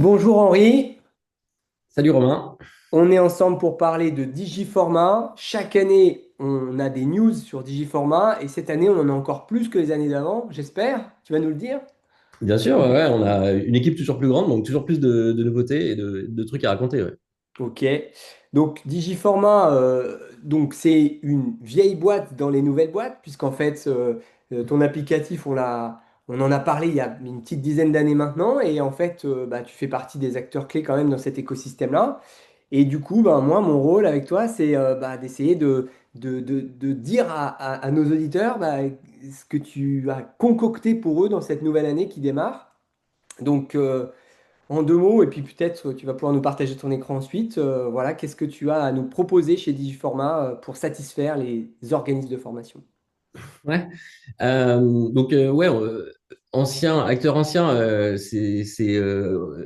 Bonjour Henri, Salut Romain. on est ensemble pour parler de Digiformat. Chaque année, on a des news sur Digiformat et cette année, on en a encore plus que les années d'avant, j'espère. Tu vas nous le dire? Bien sûr, ouais, ouais, on a une équipe toujours plus grande, donc toujours plus de nouveautés et de trucs à raconter. Ouais. Ok. Donc Digiformat, c'est une vieille boîte dans les nouvelles boîtes, puisqu'en fait, ton applicatif, on en a parlé il y a une petite dizaine d'années maintenant, et en fait, tu fais partie des acteurs clés quand même dans cet écosystème-là. Et du coup, ben, moi, mon rôle avec toi, c'est d'essayer de dire à nos auditeurs ce que tu as concocté pour eux dans cette nouvelle année qui démarre. Donc, en deux mots, et puis peut-être tu vas pouvoir nous partager ton écran ensuite. Voilà, qu'est-ce que tu as à nous proposer chez Digiformat pour satisfaire les organismes de formation? Ouais. Ouais, ancien, acteur ancien,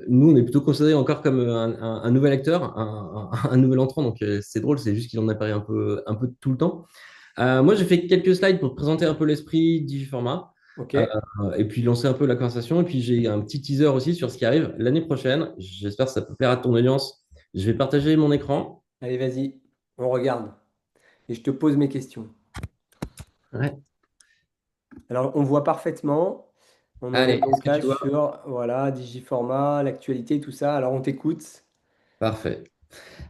nous, on est plutôt considéré encore comme un nouvel acteur, un nouvel entrant, donc c'est drôle, c'est juste qu'il en apparaît un peu tout le temps. Moi, j'ai fait quelques slides pour te présenter un peu l'esprit Digiformat, Ok, euh, et puis lancer un peu la conversation, et puis j'ai un petit teaser aussi sur ce qui arrive l'année prochaine. J'espère que ça peut plaire à ton audience. Je vais partager mon écran. allez, vas-y, on regarde. Et je te pose mes questions. Ouais. Alors, on voit parfaitement. On en est Allez, est-ce donc que là tu vois? sur voilà, Digiformat, l'actualité, tout ça. Alors, on t'écoute. Parfait.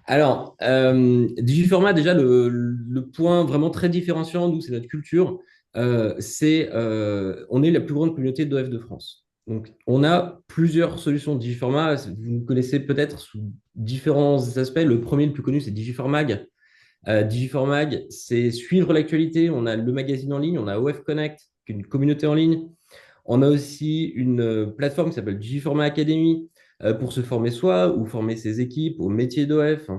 Alors, Digiformat, déjà, le point vraiment très différenciant, nous, c'est notre culture. On est la plus grande communauté d'OF de France. Donc, on a plusieurs solutions de Digiformat. Vous nous connaissez peut-être sous différents aspects. Le premier, le plus connu, c'est Digiformag. Digiformag, c'est suivre l'actualité. On a le magazine en ligne, on a OF Connect, qui est une communauté en ligne. On a aussi une plateforme qui s'appelle Digiformat Academy pour se former soi ou former ses équipes au métier d'OF.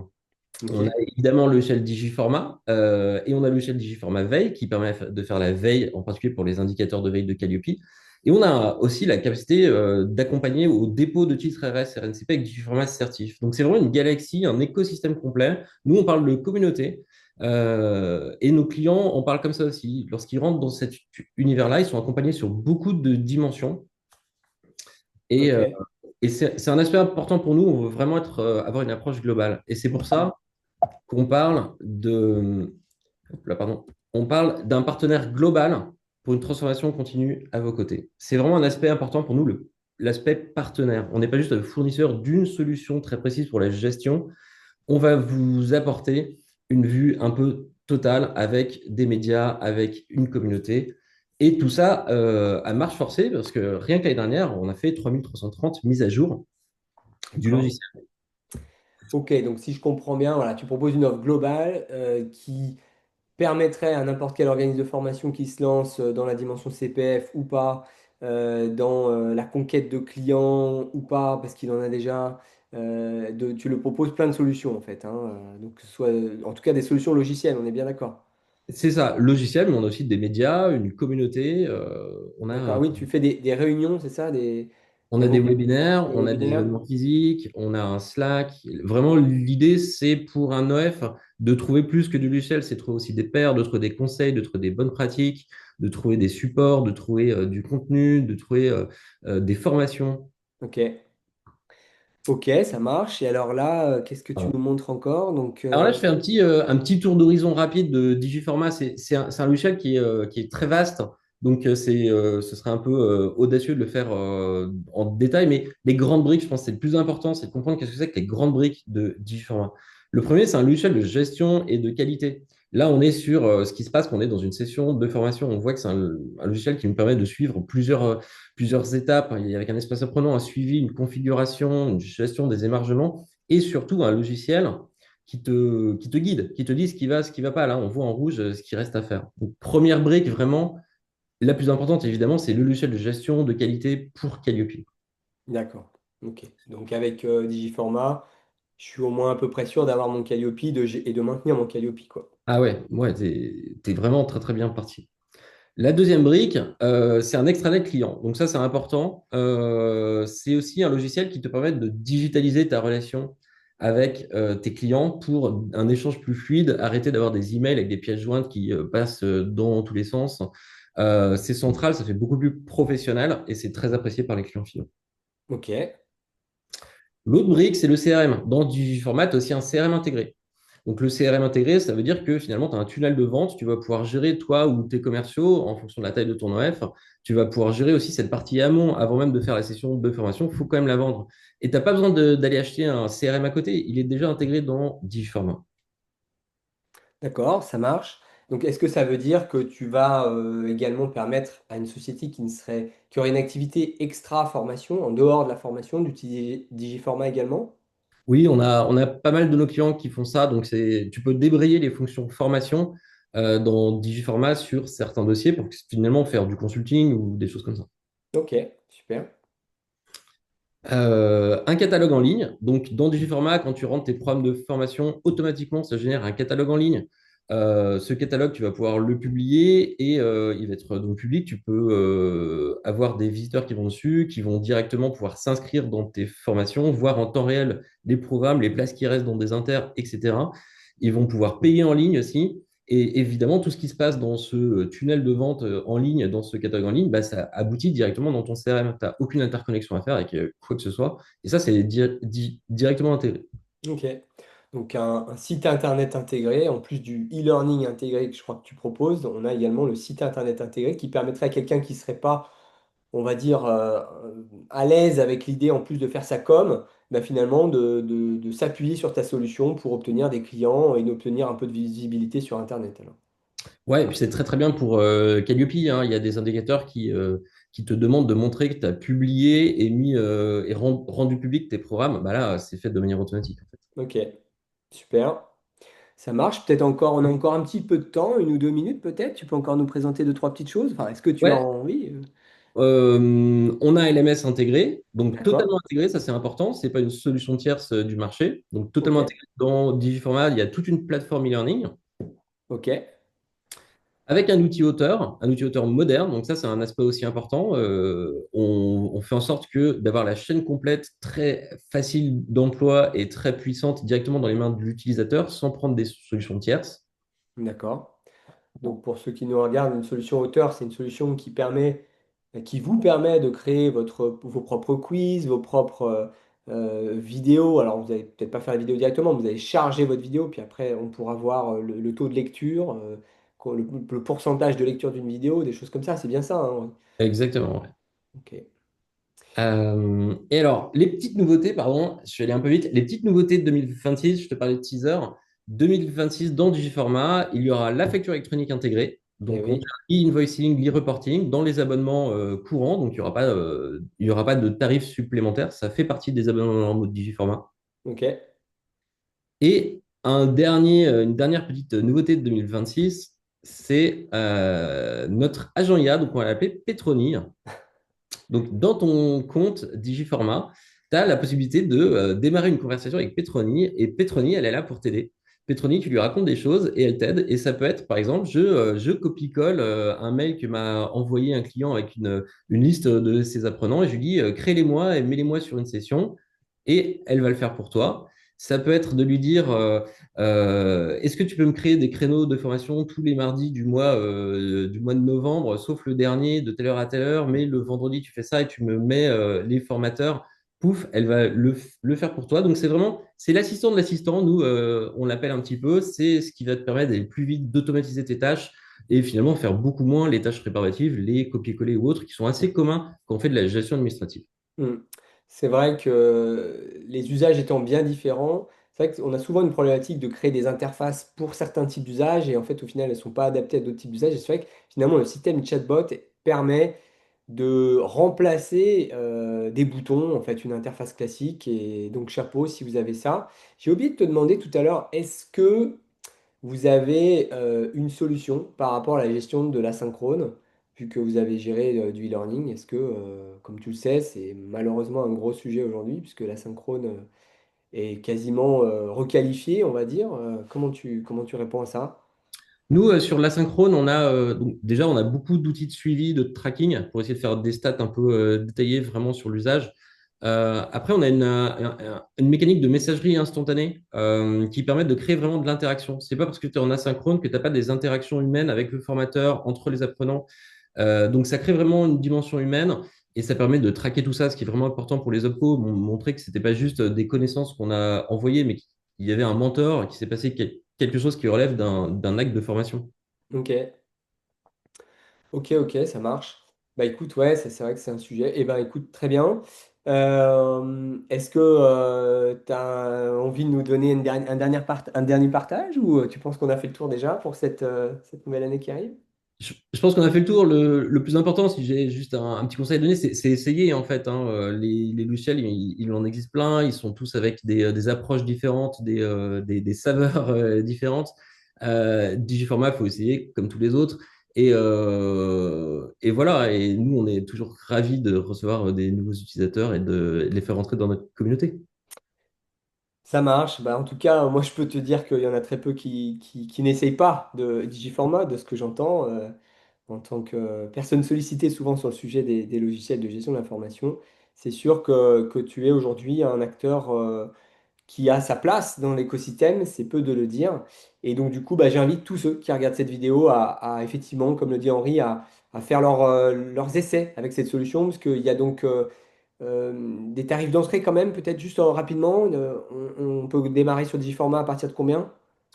On a Ok. évidemment le shell Digiformat et on a le shell Digiformat Veille qui permet de faire la veille, en particulier pour les indicateurs de veille de Calliope. Et on a aussi la capacité d'accompagner au dépôt de titres RS RNCP avec Digiformat Certif. Donc c'est vraiment une galaxie, un écosystème complet. Nous, on parle de communauté et nos clients, on parle comme ça aussi. Lorsqu'ils rentrent dans cet univers-là, ils sont accompagnés sur beaucoup de dimensions. Et, Ok. euh, et c'est un aspect important pour nous. On veut vraiment avoir une approche globale. Et c'est pour ça qu'on parle hop là, pardon, on parle d'un partenaire global pour une transformation continue à vos côtés. C'est vraiment un aspect important pour nous, l'aspect partenaire. On n'est pas juste un fournisseur d'une solution très précise pour la gestion. On va vous apporter une vue un peu totale avec des médias, avec une communauté. Et tout ça à marche forcée, parce que rien que l'année dernière, on a fait 3330 mises à jour du D'accord. logiciel. Ok, donc si je comprends bien, voilà, tu proposes une offre globale qui permettrait à n'importe quel organisme de formation qui se lance dans la dimension CPF ou pas, dans la conquête de clients ou pas, parce qu'il en a déjà, tu le proposes plein de solutions en fait, hein, donc que ce soit, en tout cas des solutions logicielles, on est bien d'accord. C'est ça, logiciel, mais on a aussi des médias, une communauté. D'accord, oui, tu fais des réunions, c'est ça, On des a des réunions, webinaires, des on a des webinaires? événements physiques, on a un Slack. Vraiment, l'idée, c'est pour un OF de trouver plus que du logiciel, c'est de trouver aussi des pairs, de trouver des conseils, de trouver des bonnes pratiques, de trouver des supports, de trouver du contenu, de trouver des formations. Ok, ok, ça marche. Et alors là, qu'est-ce que tu Voilà. nous montres encore? Donc, Alors là, je fais un petit tour d'horizon rapide de Digiformat. C'est un logiciel qui est très vaste. Donc, ce serait un peu audacieux de le faire en détail. Mais les grandes briques, je pense que c'est le plus important, c'est de comprendre qu'est-ce que c'est que les grandes briques de Digiformat. Le premier, c'est un logiciel de gestion et de qualité. Là, on est sur ce qui se passe quand on est dans une session de formation. On voit que c'est un logiciel qui nous permet de suivre plusieurs étapes, avec un espace apprenant, un suivi, une configuration, une gestion des émargements et surtout un logiciel qui te guide, qui te dit ce qui va pas. Là, on voit en rouge ce qui reste à faire. Donc, première brique, vraiment, la plus importante, évidemment, c'est le logiciel de gestion de qualité pour Calliope. d'accord. Ok. Donc avec Digiformat, je suis au moins à peu près sûr d'avoir mon Calliope et de maintenir mon Calliope, quoi. Ah ouais, ouais, t'es vraiment très très bien parti. La deuxième brique, c'est un extranet client. Donc ça, c'est important. C'est aussi un logiciel qui te permet de digitaliser ta relation avec tes clients pour un échange plus fluide, arrêter d'avoir des emails avec des pièces jointes qui passent dans tous les sens. C'est central, ça fait beaucoup plus professionnel et c'est très apprécié par les clients finaux. Ok. L'autre brique, c'est le CRM. Dans Digiformat, tu as aussi un CRM intégré. Donc, le CRM intégré, ça veut dire que finalement, tu as un tunnel de vente. Tu vas pouvoir gérer, toi ou tes commerciaux, en fonction de la taille de ton OF. Tu vas pouvoir gérer aussi cette partie amont avant même de faire la session de formation. Il faut quand même la vendre. Et tu n'as pas besoin d'aller acheter un CRM à côté. Il est déjà intégré dans Digiformat. D'accord, ça marche. Donc, est-ce que ça veut dire que tu vas également permettre à une société qui aurait une activité extra formation, en dehors de la formation, d'utiliser Digiformat également? Oui, on a pas mal de nos clients qui font ça. Donc, tu peux débrayer les fonctions formation dans Digiformat sur certains dossiers pour finalement faire du consulting ou des choses comme ça. Ok, super. Un catalogue en ligne. Donc, dans Digiformat, quand tu rentres tes programmes de formation, automatiquement, ça génère un catalogue en ligne. Ce catalogue, tu vas pouvoir le publier et il va être donc public. Tu peux avoir des visiteurs qui vont dessus, qui vont directement pouvoir s'inscrire dans tes formations, voir en temps réel les programmes, les places qui restent dans des inters, etc. Ils vont pouvoir payer en ligne aussi. Et évidemment, tout ce qui se passe dans ce tunnel de vente en ligne, dans ce catalogue en ligne, bah, ça aboutit directement dans ton CRM. Tu n'as aucune interconnexion à faire avec quoi que ce soit. Et ça, c'est directement intégré. Ok. Donc, un site internet intégré, en plus du e-learning intégré que je crois que tu proposes, on a également le site internet intégré qui permettrait à quelqu'un qui ne serait pas, on va dire, à l'aise avec l'idée, en plus de faire sa com, bah, finalement de s'appuyer sur ta solution pour obtenir des clients et d'obtenir un peu de visibilité sur Internet, alors. Ouais, et puis c'est très très bien pour Calliope, hein. Il y a des indicateurs qui te demandent de montrer que tu as publié et mis et rendu public tes programmes. Bah là, c'est fait de manière automatique, en fait. Ok, super. Ça marche. Peut-être encore, on a encore un petit peu de temps, 1 ou 2 minutes peut-être. Tu peux encore nous présenter deux, trois petites choses. Enfin, est-ce que tu as Ouais, envie? on a LMS intégré, donc D'accord. totalement intégré, ça c'est important. C'est pas une solution tierce du marché, donc Ok. totalement intégré dans Digiformat. Il y a toute une plateforme e-learning. Ok. Avec un outil auteur moderne, donc ça c'est un aspect aussi important. On fait en sorte que d'avoir la chaîne complète très facile d'emploi et très puissante directement dans les mains de l'utilisateur sans prendre des solutions tierces. D'accord. Donc, pour ceux qui nous regardent, une solution auteur, c'est une solution qui vous permet de créer vos propres quiz, vos propres vidéos. Alors, vous n'allez peut-être pas faire la vidéo directement, vous allez charger votre vidéo, puis après, on pourra voir le taux de lecture, le pourcentage de lecture d'une vidéo, des choses comme ça. C'est bien ça, hein? Exactement, ouais. Ok. Et alors, les petites nouveautés, pardon, je suis allé un peu vite. Les petites nouveautés de 2026, je te parlais de teaser. 2026, dans Digiformat, il y aura la facture électronique intégrée. Eh Donc, on oui. a e-invoicing, l'e-reporting dans les abonnements courants. Donc, il y aura pas de tarifs supplémentaires. Ça fait partie des abonnements normaux de Digiformat. Ok. Et une dernière petite nouveauté de 2026, c'est notre agent IA. Donc, on va l'appeler Petroni. Donc, dans ton compte Digiformat, tu as la possibilité de démarrer une conversation avec Petroni et Petroni, elle est là pour t'aider. Petroni, tu lui racontes des choses et elle t'aide. Et ça peut être, par exemple, je copie-colle un mail que m'a envoyé un client avec une liste de ses apprenants et je lui dis crée-les-moi et mets-les-moi sur une session et elle va le faire pour toi. Ça peut être de lui dire est-ce que tu peux me créer des créneaux de formation tous les mardis du mois de novembre, sauf le dernier, de telle heure à telle heure, mais le vendredi, tu fais ça et tu me mets les formateurs. Pouf, elle va le faire pour toi. Donc, c'est l'assistant de l'assistant. Nous, on l'appelle un petit peu. C'est ce qui va te permettre d'aller plus vite, d'automatiser tes tâches et finalement faire beaucoup moins les tâches réparatives, les copier-coller ou autres qui sont assez communs quand on fait de la gestion administrative. Hmm. C'est vrai que les usages étant bien différents, c'est vrai qu'on a souvent une problématique de créer des interfaces pour certains types d'usages et en fait au final elles ne sont pas adaptées à d'autres types d'usages. Et c'est vrai que finalement le système chatbot permet de remplacer des boutons, en fait une interface classique et donc chapeau si vous avez ça. J'ai oublié de te demander tout à l'heure, est-ce que vous avez une solution par rapport à la gestion de l'asynchrone, vu que vous avez géré du e-learning. Est-ce que, comme tu le sais, c'est malheureusement un gros sujet aujourd'hui, puisque l'asynchrone est quasiment requalifié, on va dire. Comment tu réponds à ça? Nous, sur l'asynchrone, donc, déjà on a beaucoup d'outils de suivi, de tracking pour essayer de faire des stats un peu détaillées vraiment sur l'usage. Après, on a une mécanique de messagerie instantanée qui permet de créer vraiment de l'interaction. C'est pas parce que tu es en asynchrone que tu n'as pas des interactions humaines avec le formateur, entre les apprenants. Donc, ça crée vraiment une dimension humaine. Et ça permet de traquer tout ça, ce qui est vraiment important pour les opcos, montrer que c'était pas juste des connaissances qu'on a envoyées, mais qu'il y avait un mentor, et qu'il s'est passé quelque chose qui relève d'un acte de formation. Ok, ok, ça marche. Bah écoute, ouais, c'est vrai que c'est un sujet. Eh ben écoute, très bien. Est-ce que tu as envie de nous donner un dernier partage ou tu penses qu'on a fait le tour déjà pour cette nouvelle année qui arrive? Je pense qu'on a fait le tour. Le plus important, si j'ai juste un petit conseil à donner, c'est essayer en fait, hein. Les logiciels, il en existe plein. Ils sont tous avec des approches différentes, des saveurs différentes. Digiformat, il faut essayer comme tous les autres. Et voilà. Et nous, on est toujours ravis de recevoir des nouveaux utilisateurs et de les faire rentrer dans notre communauté. Ça marche. Bah, en tout cas, moi, je peux te dire qu'il y en a très peu qui n'essayent pas de Digiformat, de ce que j'entends, en tant que personne sollicitée souvent sur le sujet des logiciels de gestion de l'information. C'est sûr que tu es aujourd'hui un acteur qui a sa place dans l'écosystème, c'est peu de le dire. Et donc, du coup, bah, j'invite tous ceux qui regardent cette vidéo effectivement, comme le dit Henri, à faire leurs essais avec cette solution, parce qu'il y a donc des tarifs d'entrée quand même, peut-être juste rapidement. On peut démarrer sur Digiformat à partir de combien?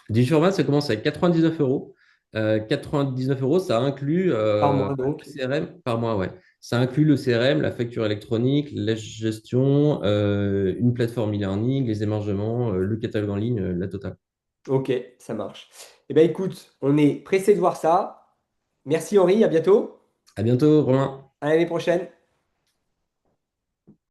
Digiformat, ça commence à 99 euros. 99 euros, ça inclut Par mois, le donc. CRM par mois, ouais. Ça inclut le CRM, la facture électronique, la gestion, une plateforme e-learning, les hébergements, le catalogue en ligne, la totale. Ok, ça marche. Eh bien, écoute, on est pressé de voir ça. Merci Henri, à bientôt. À bientôt, Romain. À l'année prochaine.